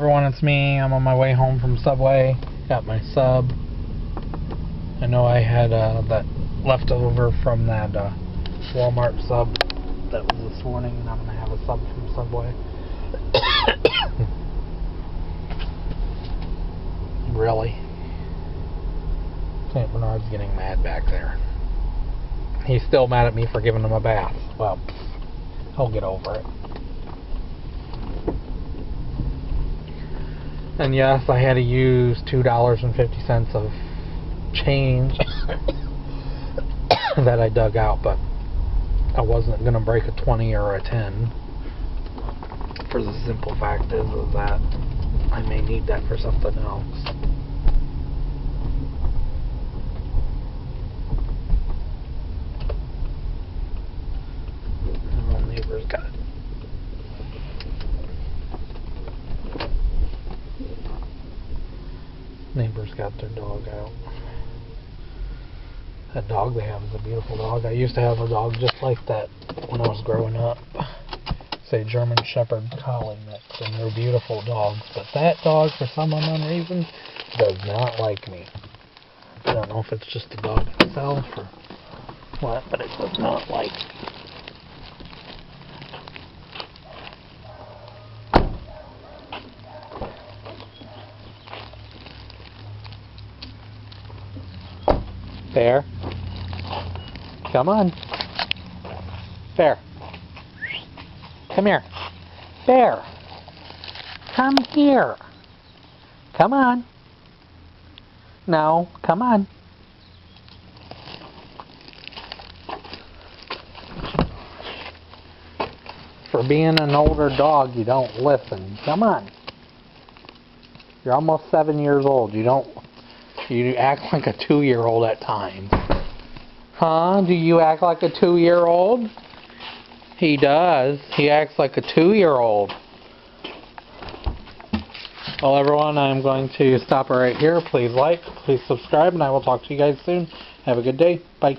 Everyone, it's me. I'm on my way home from Subway. Got my sub. I know I had that leftover from that Walmart sub that was this morning, and I'm going to have a sub from Subway. Really? St. Bernard's getting mad back there. He's still mad at me for giving him a bath. Well, he'll get over it. And yes, I had to use $2.50 of change that I dug out, but I wasn't going to break a 20 or a 10. For the simple fact is that I may need that for something else. Oh, neighbor's got it. Neighbors got their dog out. That dog they have is a beautiful dog. I used to have a dog just like that when I was growing up. It's a German Shepherd Collie mix, and they're beautiful dogs. But that dog, for some unknown reason, does not like me. I don't know if it's just the dog itself or what, but it does not like me. Bear, come on. Bear, come here. Bear, come here. Come on. No, come on. For being an older dog, you don't listen. Come on. You're almost 7 years old. You act like a 2-year-old at times. Huh? Do you act like a 2-year-old? He does. He acts like a 2-year-old. Well, everyone, I'm going to stop right here. Please like, please subscribe, and I will talk to you guys soon. Have a good day. Bye.